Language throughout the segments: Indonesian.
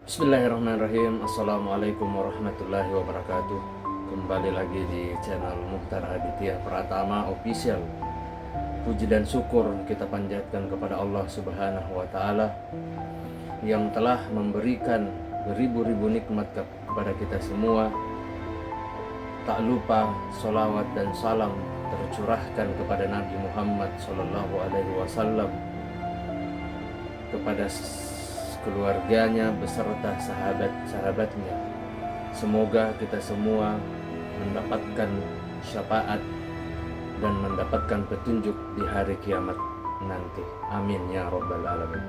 Bismillahirrahmanirrahim. Assalamualaikum warahmatullahi wabarakatuh. Kembali lagi di channel Mukhtar Aditya Pratama Official. Puji dan syukur kita panjatkan kepada Allah Subhanahu wa Ta'ala yang telah memberikan beribu-ribu nikmat kepada kita semua. Tak lupa sholawat dan salam tercurahkan kepada Nabi Muhammad SAW, kepada keluarganya beserta sahabat-sahabatnya. Semoga kita semua mendapatkan syafaat dan mendapatkan petunjuk di hari kiamat nanti. Amin ya rabbal alamin.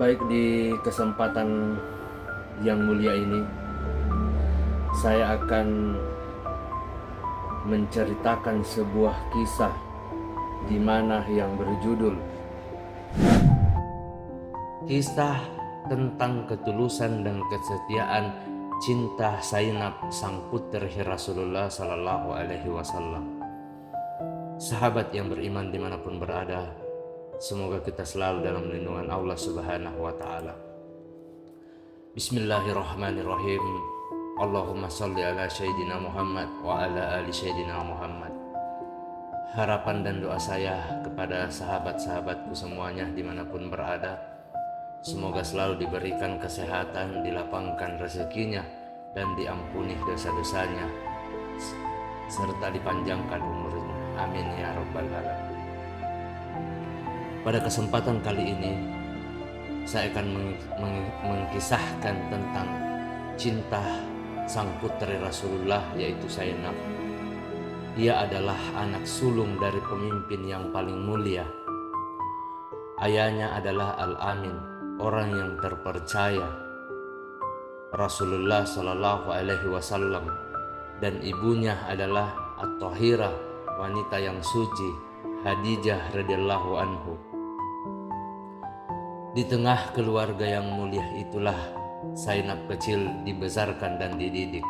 Baik, di kesempatan yang mulia ini saya akan menceritakan sebuah kisah di mana yang berjudul Kisah tentang ketulusan dan kesetiaan cinta Zainab sang putri Rasulullah Sallallahu Alaihi Wasallam. Sahabat yang beriman dimanapun berada, semoga kita selalu dalam lindungan Allah Subhanahu Wa Taala. Bismillahirrahmanirrahim. Allahumma salli ala Sayyidina Muhammad wa ala ali Sayyidina Muhammad. Harapan dan doa saya kepada sahabat-sahabatku semuanya dimanapun berada, semoga selalu diberikan kesehatan, dilapangkan rezekinya, dan diampuni dosa-dosanya, serta dipanjangkan umurnya. Amin ya rabbal alamin. Pada kesempatan kali ini, saya akan mengkisahkan tentang cinta sang putri Rasulullah, yaitu Zainab. Ia adalah anak sulung dari pemimpin yang paling mulia. Ayahnya adalah Al-Amin, orang yang terpercaya Rasulullah Sallallahu Alaihi Wasallam, dan ibunya adalah At-Tahirah, wanita yang suci, Khadijah radhiyallahu anhu. Di tengah keluarga yang mulia itulah Zainab kecil dibesarkan dan dididik.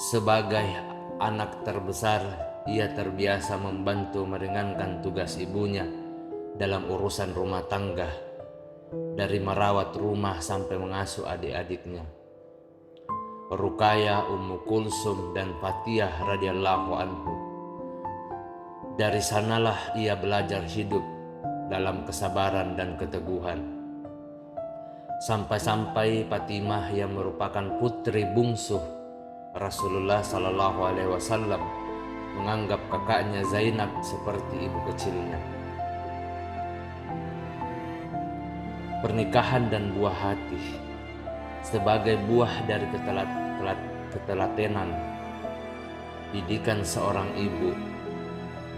Sebagai anak terbesar, ia terbiasa membantu meringankan tugas ibunya dalam urusan rumah tangga, dari merawat rumah sampai mengasuh adik-adiknya. Ruqayyah, Ummu Kulsum, dan Fatiyah radhiyallahu anhu. Dari sanalah ia belajar hidup dalam kesabaran dan keteguhan. Sampai-sampai Fatimah yang merupakan putri bungsu Rasulullah Sallallahu Alaihi Wasallam menganggap kakaknya Zainab seperti ibu kecilnya. Pernikahan dan buah hati sebagai buah dari ketelatenan didikan seorang ibu,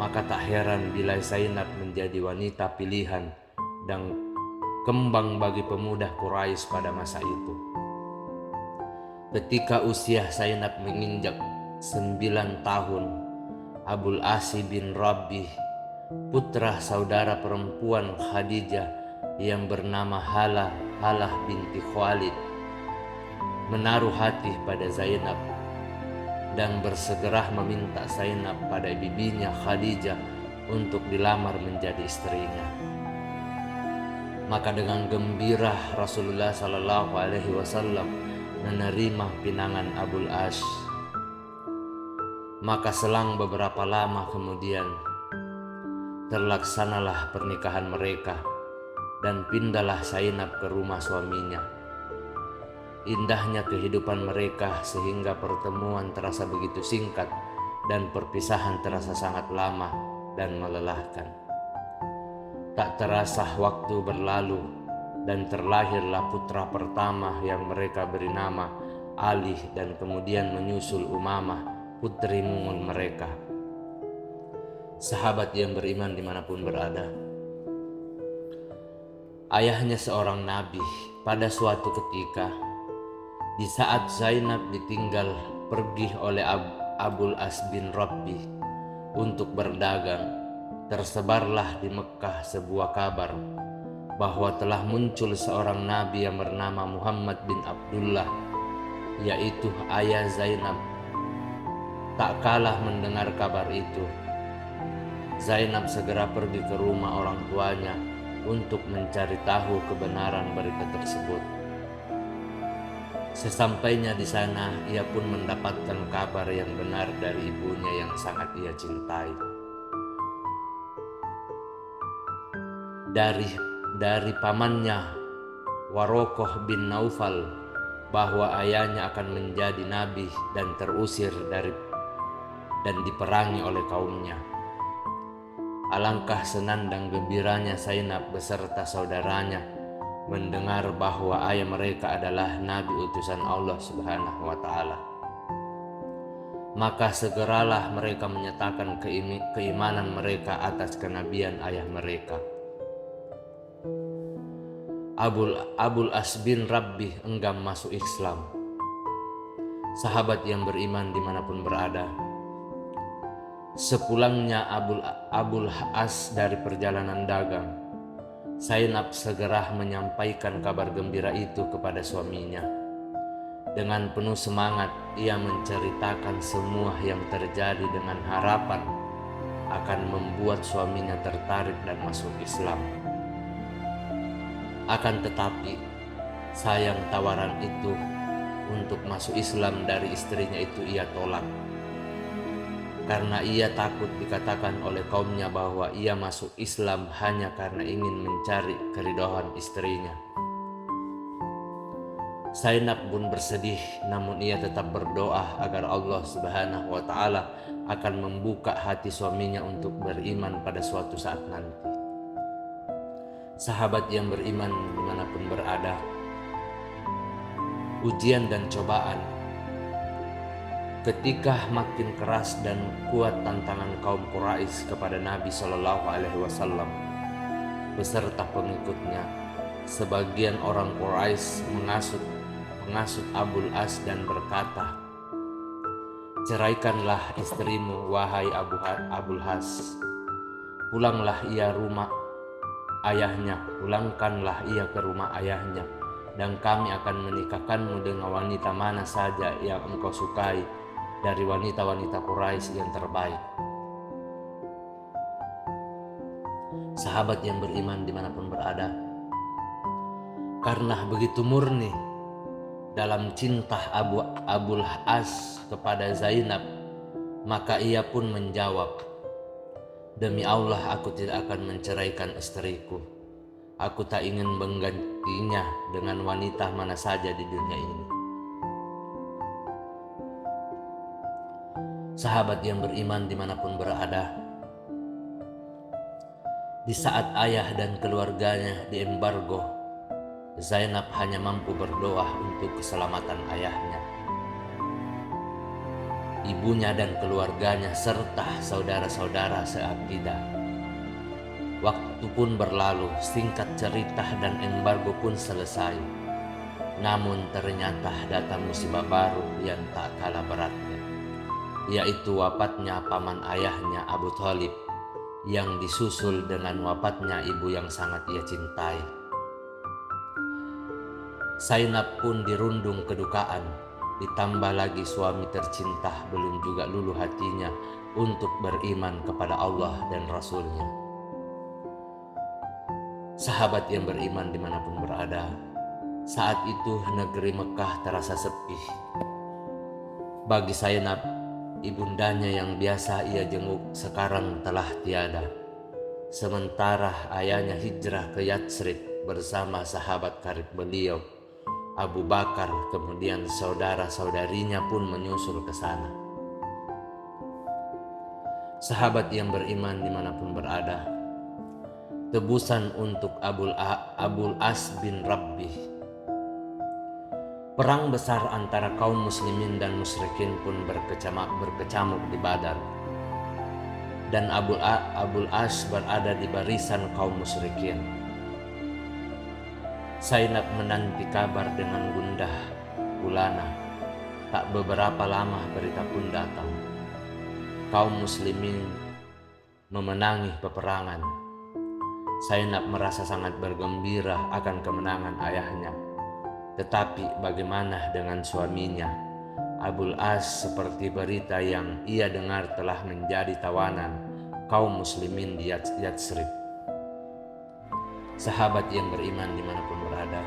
maka tak heran bila Zainab menjadi wanita pilihan dan kembang bagi pemuda Quraisy pada masa itu. Ketika usia Zainab menginjak 9 tahun, Abul As bin Rabi, putra saudara perempuan Khadijah yang bernama Halah binti Khalid, menaruh hati pada Zainab dan bersegera meminta Zainab pada bibinya Khadijah untuk dilamar menjadi istrinya. Maka dengan gembira Rasulullah Sallallahu Alaihi Wasallam menerima pinangan Abul As. Maka selang beberapa lama kemudian terlaksanalah pernikahan mereka dan pindahlah Zainab ke rumah suaminya. Indahnya kehidupan mereka sehingga pertemuan terasa begitu singkat dan perpisahan terasa sangat lama dan melelahkan. Tak terasa waktu berlalu dan terlahirlah putra pertama yang mereka beri nama Ali, dan kemudian menyusul Umamah, putri mungil mereka. Sahabat yang beriman dimanapun berada, ayahnya seorang nabi. Pada suatu ketika, di saat Zainab ditinggal pergi oleh Abul As bin Rabi untuk berdagang, tersebarlah di Mekah sebuah kabar bahwa telah muncul seorang nabi yang bernama Muhammad bin Abdullah, yaitu ayah Zainab. Tak kalah mendengar kabar itu, Zainab segera pergi ke rumah orang tuanya untuk mencari tahu kebenaran berita tersebut. Sesampainya di sana, ia pun mendapatkan kabar yang benar dari ibunya yang sangat ia cintai. Dari pamannya Warokoh bin Naufal bahwa ayahnya akan menjadi nabi dan terusir dan diperangi oleh kaumnya. Alangkah senang dan gembiranya Zainab beserta saudaranya mendengar bahwa ayah mereka adalah nabi utusan Allah Subhanahu wa taala. Maka segeralah mereka menyatakan keimanan mereka atas kenabian ayah mereka. Abul As bin Rabbi enggan masuk Islam. Sahabat yang beriman dimanapun berada. Sepulangnya Abul As dari perjalanan dagang, Zainab segera menyampaikan kabar gembira itu kepada suaminya. Dengan penuh semangat, ia menceritakan semua yang terjadi dengan harapan akan membuat suaminya tertarik dan masuk Islam. Akan tetapi, sayang tawaran itu untuk masuk Islam dari istrinya itu ia tolak. Karena ia takut dikatakan oleh kaumnya bahwa ia masuk Islam hanya karena ingin mencari keridhaan istrinya. Zainab pun bersedih, namun ia tetap berdoa agar Allah Subhanahu wa taala akan membuka hati suaminya untuk beriman pada suatu saat nanti. Sahabat yang beriman dimanapun berada, ujian dan cobaan ketika makin keras dan kuat tantangan kaum Quraisy kepada Nabi Shallallahu Alaihi Wasallam beserta pengikutnya, sebagian orang Quraisy mengasut Abul As dan berkata, "Ceraikanlah istrimu, wahai Abul As. Pulangkanlah ia ke rumah ayahnya, dan kami akan menikahkanmu dengan wanita mana saja yang engkau sukai dari wanita-wanita Quraisy yang terbaik." Sahabat yang beriman dimanapun berada, karena begitu murni dalam cinta Abul As kepada Zainab, maka ia pun menjawab, "Demi Allah, aku tidak akan menceraikan istriku. Aku tak ingin menggantinya dengan wanita mana saja di dunia ini." Sahabat yang beriman dimanapun berada, di saat ayah dan keluarganya diembargo, Zainab hanya mampu berdoa untuk keselamatan ayahnya, ibunya dan keluarganya serta saudara-saudara seakidah. Waktu pun berlalu, singkat cerita dan embargo pun selesai. Namun ternyata datang musibah baru yang tak kalah beratnya, yaitu wafatnya paman ayahnya Abu Thalib, yang disusul dengan wafatnya ibu yang sangat ia cintai. Zainab pun dirundung kedukaan, ditambah lagi suami tercinta belum juga luluh hatinya untuk beriman kepada Allah dan Rasul-Nya. Sahabat yang beriman dimanapun berada, saat itu negeri Mekah terasa sepi. Bagi Zainab, ibundanya yang biasa ia jenguk sekarang telah tiada. Sementara ayahnya hijrah ke Yatsrib bersama sahabat karib beliau, Abu Bakar, kemudian saudara-saudarinya pun menyusul ke sana. Sahabat yang beriman dimanapun berada, tebusan untuk Abul As bin Rabbi. Perang besar antara kaum muslimin dan musyrikin pun berkecamuk di Badar. Dan Abul As berada di barisan kaum musyrikin. Zainab menanti kabar dengan gundah gulana. Tak beberapa lama berita pun datang. Kaum muslimin memenangi peperangan. Zainab merasa sangat bergembira akan kemenangan ayahnya. Tetapi bagaimana dengan suaminya? Abul As, seperti berita yang ia dengar, telah menjadi tawanan kaum muslimin di Yatsrib. Sahabat yang beriman dimanapun berada,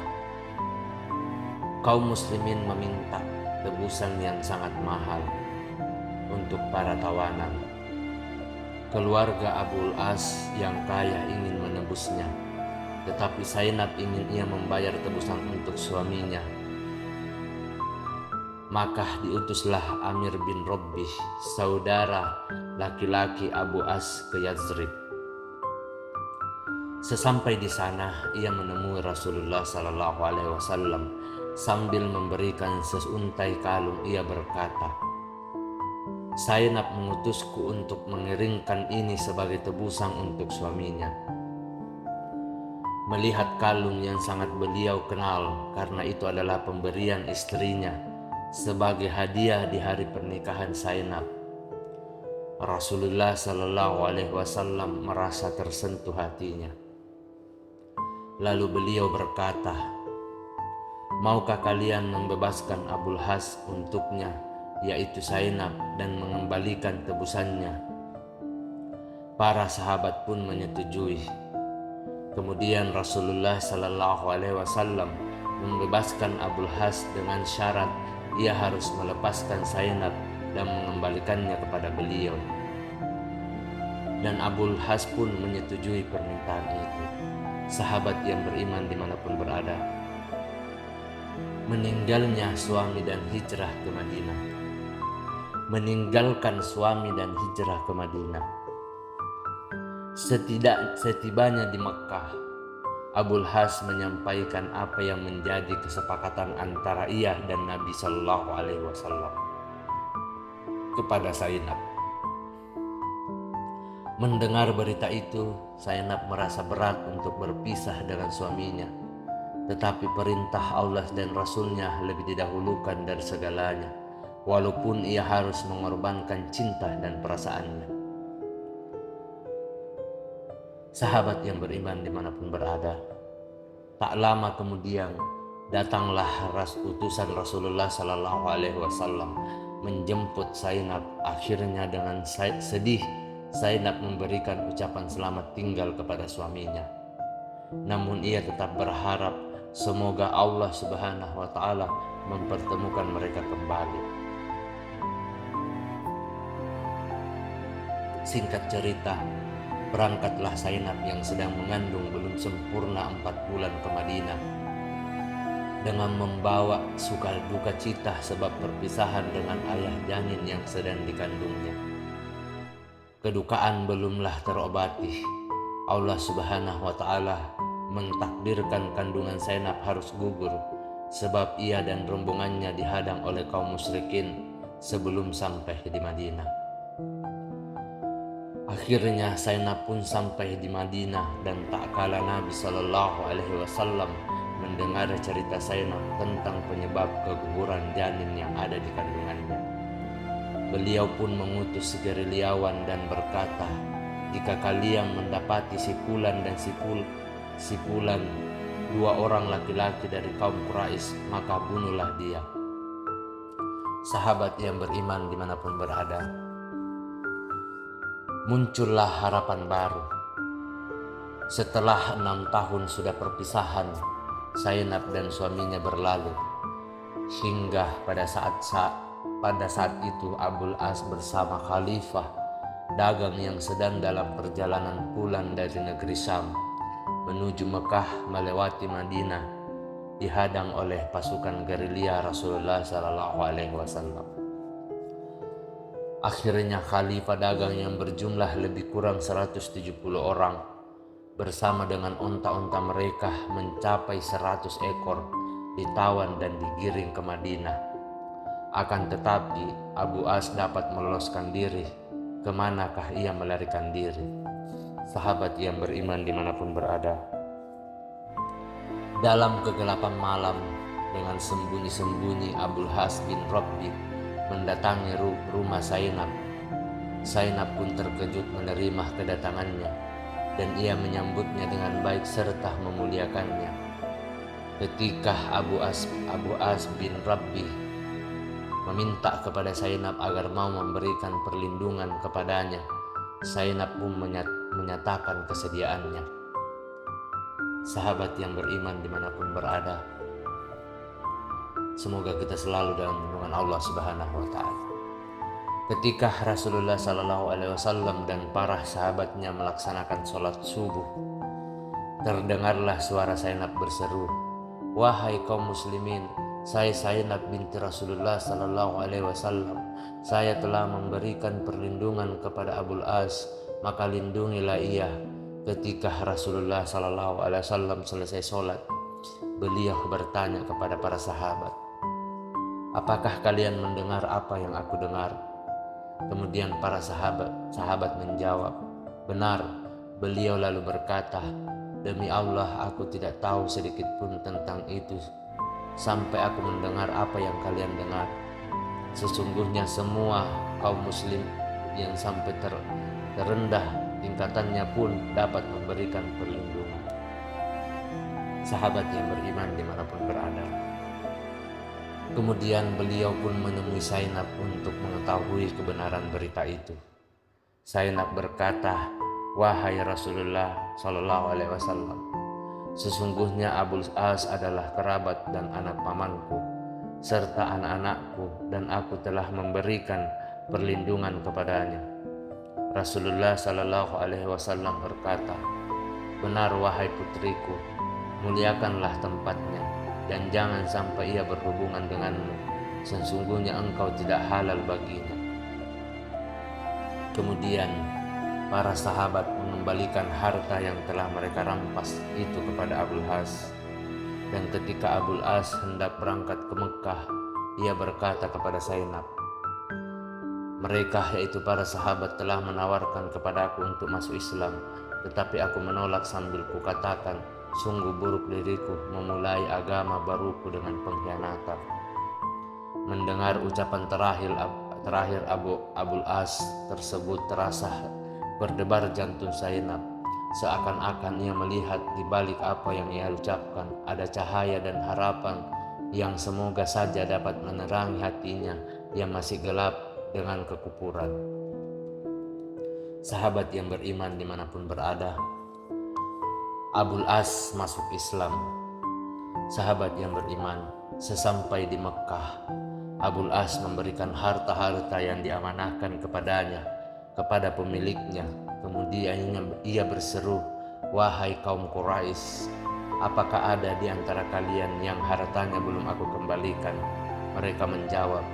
kaum muslimin meminta tebusan yang sangat mahal untuk para tawanan. Keluarga Abul As yang kaya ingin menebusnya, tetapi Zainab ingin ia membayar tebusan untuk suaminya. Maka diutuslah Amir bin Rabbih, saudara laki-laki Abu As, ke Yazrib. Sesampai di sana, ia menemui Rasulullah SAW sambil memberikan seuntai kalung. Ia berkata, "Zainab mengutusku untuk mengiringkan ini sebagai tebusan untuk suaminya." Melihat kalung yang sangat beliau kenal, karena itu adalah pemberian istrinya sebagai hadiah di hari pernikahan Zainab, Rasulullah SAW merasa tersentuh hatinya. Lalu beliau berkata, "Maukah kalian membebaskan Abul Has untuknya, yaitu Zainab, dan mengembalikan tebusannya?" Para sahabat pun menyetujui. Kemudian Rasulullah SAW membebaskan Abul Has dengan syarat ia harus melepaskan Zainab dan mengembalikannya kepada beliau. Dan Abul Has pun menyetujui permintaan itu. Sahabat yang beriman dimanapun berada, meninggalnya suami dan hijrah ke Madinah. Meninggalkan suami dan hijrah ke Madinah. Setibanya di Mekkah, Abul Has menyampaikan apa yang menjadi kesepakatan antara ia dan Nabi SAW kepada Zainab. Mendengar berita itu, Zainab merasa berat untuk berpisah dengan suaminya. Tetapi perintah Allah dan Rasulnya lebih didahulukan dari segalanya, walaupun ia harus mengorbankan cinta dan perasaannya. Sahabat yang beriman dimanapun berada, tak lama kemudian datanglah utusan Rasulullah SAW menjemput Zainab. Akhirnya dengan sedih, Zainab memberikan ucapan selamat tinggal kepada suaminya. Namun ia tetap berharap semoga Allah Subhanahu wa Ta'ala mempertemukan mereka kembali. Singkat cerita, berangkatlah Zainab yang sedang mengandung belum sempurna 4 bulan ke Madinah dengan membawa suka duka cita sebab perpisahan dengan ayah janin yang sedang dikandungnya. Kedukaan belumlah terobati. Allah Subhanahu wa Ta'ala mentakdirkan kandungan Zainab harus gugur sebab ia dan rombongannya dihadang oleh kaum musyrikin sebelum sampai di Madinah. Akhirnya Zainab pun sampai di Madinah, dan tak kala Nabi SAW mendengar cerita Zainab tentang penyebab keguguran janin yang ada di kandungannya, beliau pun mengutus gerilyawan dan berkata, "Jika kalian mendapati si Fulan dan si Fulan, 2 orang laki-laki dari kaum Quraisy, maka bunuhlah dia." Sahabat yang beriman dimanapun berada, muncullah harapan baru. Setelah 6 tahun sudah perpisahan, Zainab dan suaminya berlalu, hingga pada saat itu Abul As bersama Khalifah dagang yang sedang dalam perjalanan pulang dari negeri Syam menuju Mekah melewati Madinah, dihadang oleh pasukan gerilya Rasulullah SAW. Akhirnya Khalifah dagang yang berjumlah lebih kurang 170 orang bersama dengan onta-onta mereka mencapai 100 ekor ditawan dan digiring ke Madinah. Akan tetapi Abu As dapat meloloskan diri. Kemanakah ia melarikan diri? Sahabat yang beriman dimanapun berada, dalam kegelapan malam dengan sembunyi-sembunyi Abul Has bin Rabbih mendatangi rumah Zainab. Zainab pun terkejut menerima kedatangannya, dan ia menyambutnya dengan baik serta memuliakannya. Ketika Abu As bin Rabbih meminta kepada Zainab agar mau memberikan perlindungan kepadanya, Zainab pun menyatakan kesediaannya. sahabat yang beriman dimanapun berada. Semoga kita selalu dalam lindungan Allah Subhanahu wa Ta'ala. Ketika Rasulullah SAW dan para sahabatnya melaksanakan sholat subuh, terdengarlah suara Zainab berseru, "Wahai kaum muslimin, saya Zainab binti Rasulullah SAW. Saya telah memberikan perlindungan kepada Abul As, maka lindungilah ia." Ketika Rasulullah SAW selesai sholat, beliau bertanya kepada para sahabat, "Apakah kalian mendengar apa yang aku dengar?" Kemudian para sahabat menjawab, "Benar." Beliau lalu berkata, "Demi Allah, aku tidak tahu sedikit pun tentang itu sampai aku mendengar apa yang kalian dengar. Sesungguhnya semua kaum muslim yang sampai terendah tingkatannya pun dapat memberikan perlindungan." Sahabat yang beriman dimanapun berada. Kemudian beliau pun menemui Zainab untuk mengetahui kebenaran berita itu. Zainab berkata, "Wahai Rasulullah SAW, sesungguhnya Abul As adalah kerabat dan anak pamanku, serta anak-anakku, dan aku telah memberikan perlindungan kepadanya." Rasulullah SAW berkata, "Benar wahai putriku, muliakanlah tempatnya, dan jangan sampai ia berhubungan denganmu. Sesungguhnya engkau tidak halal baginya." Kemudian para sahabat mengembalikan harta yang telah mereka rampas itu kepada Abul As. Dan ketika Abul As hendak berangkat ke Mekah, ia berkata kepada Zainab, "Mereka, yaitu para sahabat, telah menawarkan kepadaku untuk masuk Islam, tetapi aku menolak sambil kukatakan, sungguh buruk diriku memulai agama baruku dengan pengkhianatan." Mendengar ucapan terakhir Abul As tersebut, terasa berdebar jantung Zainab. Seakan-akan ia melihat di balik apa yang ia ucapkan ada cahaya dan harapan yang semoga saja dapat menerangi hatinya yang masih gelap dengan kekufuran. Sahabat yang beriman dimanapun berada, Abul As masuk Islam. Sahabat yang beriman, sesampai di Mekkah, Abul As memberikan harta-harta yang diamanahkan kepadanya kepada pemiliknya. Kemudian ia berseru, "Wahai kaum Quraisy, apakah ada di antara kalian yang hartanya belum aku kembalikan?" Mereka menjawab,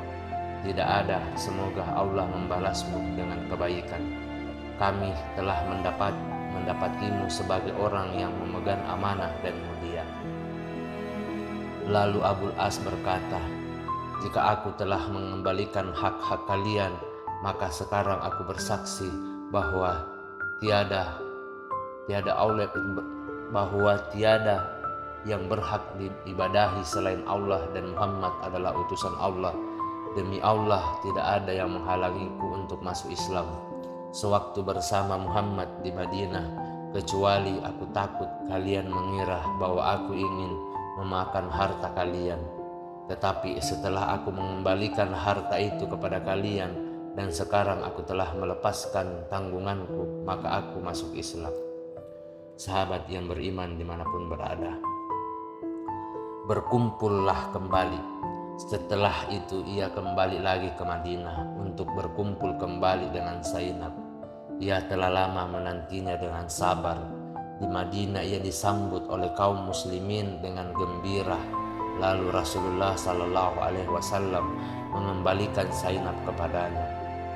"Tidak ada, semoga Allah membalasmu dengan kebaikan. Kami telah mendapatimu sebagai orang yang memegang amanah dan mulia." Lalu Abul As berkata, "Jika aku telah mengembalikan hak-hak kalian, maka sekarang aku bersaksi bahwa tiada yang berhak diibadahi selain Allah dan Muhammad adalah utusan Allah. Demi Allah, tidak ada yang menghalangiku untuk masuk Islam sewaktu bersama Muhammad di Madinah, kecuali aku takut kalian mengira bahwa aku ingin memakan harta kalian. Tetapi setelah aku mengembalikan harta itu kepada kalian dan sekarang aku telah melepaskan tanggunganku, maka aku masuk Islam." Sahabat yang beriman dimanapun berada, berkumpullah kembali. Setelah itu ia kembali lagi ke Madinah untuk berkumpul kembali dengan Zainab. Ia telah lama menantinya dengan sabar. Di Madinah ia disambut oleh kaum muslimin dengan gembira. Lalu Rasulullah SAW mengembalikan Zainab kepadanya,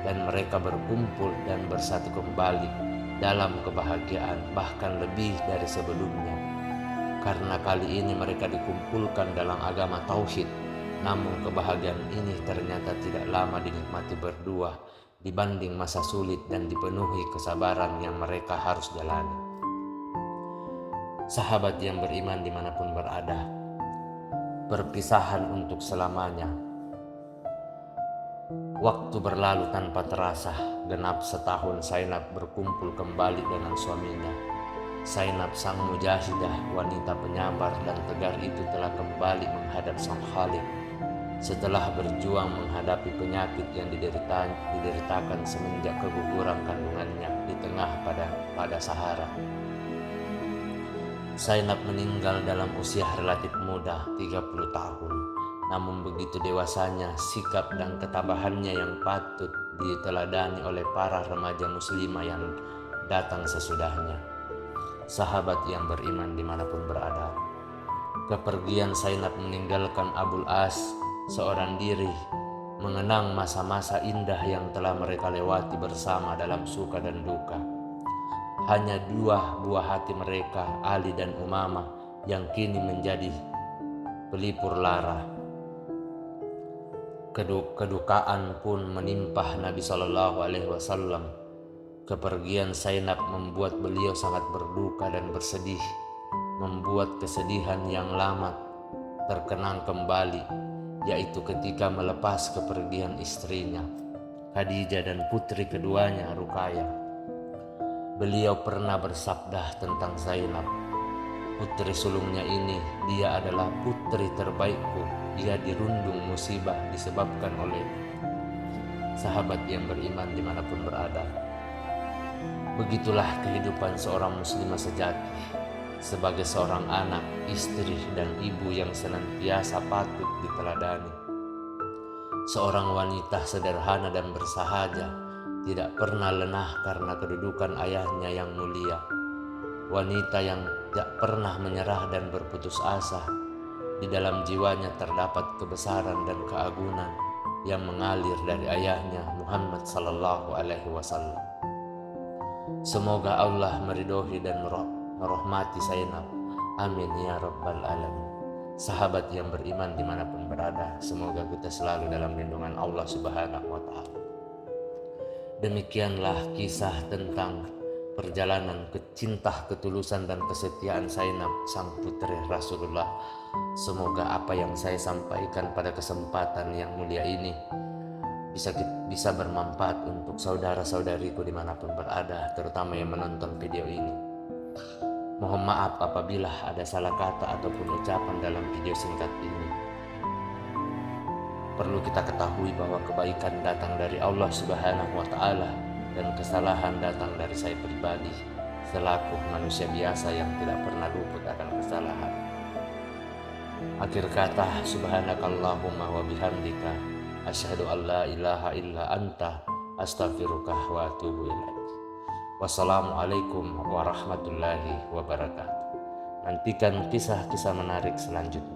dan mereka berkumpul dan bersatu kembali dalam kebahagiaan, bahkan lebih dari sebelumnya. Karena kali ini mereka dikumpulkan dalam agama tauhid. Namun kebahagiaan ini ternyata tidak lama dinikmati berdua dibanding masa sulit dan dipenuhi kesabaran yang mereka harus jalani. Sahabat yang beriman dimanapun berada, perpisahan untuk selamanya. Waktu berlalu tanpa terasa, genap setahun Zainab berkumpul kembali dengan suaminya. Zainab sang mujahidah, wanita penyabar dan tegar itu telah kembali menghadap Sang Khalik. Setelah berjuang menghadapi penyakit yang dideritakan semenjak keguguran kandungannya di tengah pada Sahara. Zainab meninggal dalam usia relatif muda, 30 tahun. Namun begitu dewasanya sikap dan ketabahannya yang patut diteladani oleh para remaja muslimah yang datang sesudahnya. Sahabat yang beriman dimanapun berada. Kepergian Zainab meninggalkan Abul As seorang diri, mengenang masa-masa indah yang telah mereka lewati bersama dalam suka dan duka. Hanya dua buah hati mereka, Ali dan Umamah, yang kini menjadi pelipur lara. Kedukaan pun menimpa Nabi SAW. Kepergian Zainab membuat beliau sangat berduka dan bersedih, membuat kesedihan yang lama terkenang kembali, yaitu ketika melepas kepergian istrinya, Khadijah, dan putri keduanya, Ruqayyah. Beliau pernah bersabda tentang Zainab, putri sulungnya ini, dia adalah putri terbaikku, dia dirundung musibah disebabkan oleh sahabat yang beriman dimanapun berada. Begitulah kehidupan seorang muslimah sejati, sebagai seorang anak, istri, dan ibu yang senantiasa patut diteladani. Seorang wanita sederhana dan bersahaja, tidak pernah lengah karena kedudukan ayahnya yang mulia. Wanita yang tidak pernah menyerah dan berputus asa. Di dalam jiwanya terdapat kebesaran dan keagungan yang mengalir dari ayahnya Muhammad sallallahu alaihi wasallam. Semoga Allah meridhoi dan merahmati Zainab. Amin ya rabbal alamin. Sahabat yang beriman dimanapun berada, semoga kita selalu dalam lindungan Allah subhanahu wa ta'ala. Demikianlah kisah tentang perjalanan cinta, ketulusan, dan kesetiaan Zainab, sang putri Rasulullah. Semoga apa yang saya sampaikan pada kesempatan yang mulia ini bisa bermanfaat untuk saudara-saudariku dimanapun berada, terutama yang menonton video ini. Mohon maaf apabila ada salah kata ataupun ucapan dalam video singkat ini. Perlu kita ketahui bahwa kebaikan datang dari Allah Subhanahu wa ta'ala dan kesalahan datang dari saya pribadi selaku manusia biasa yang tidak pernah luput akan kesalahan. Akhir kata, subhanakallahumma wa bihamdika asyhadu an la ilaha illa anta astaghfiruka wa atubu ilaik. Wassalamualaikum warahmatullahi wabarakatuh. Nantikan kisah-kisah menarik selanjutnya.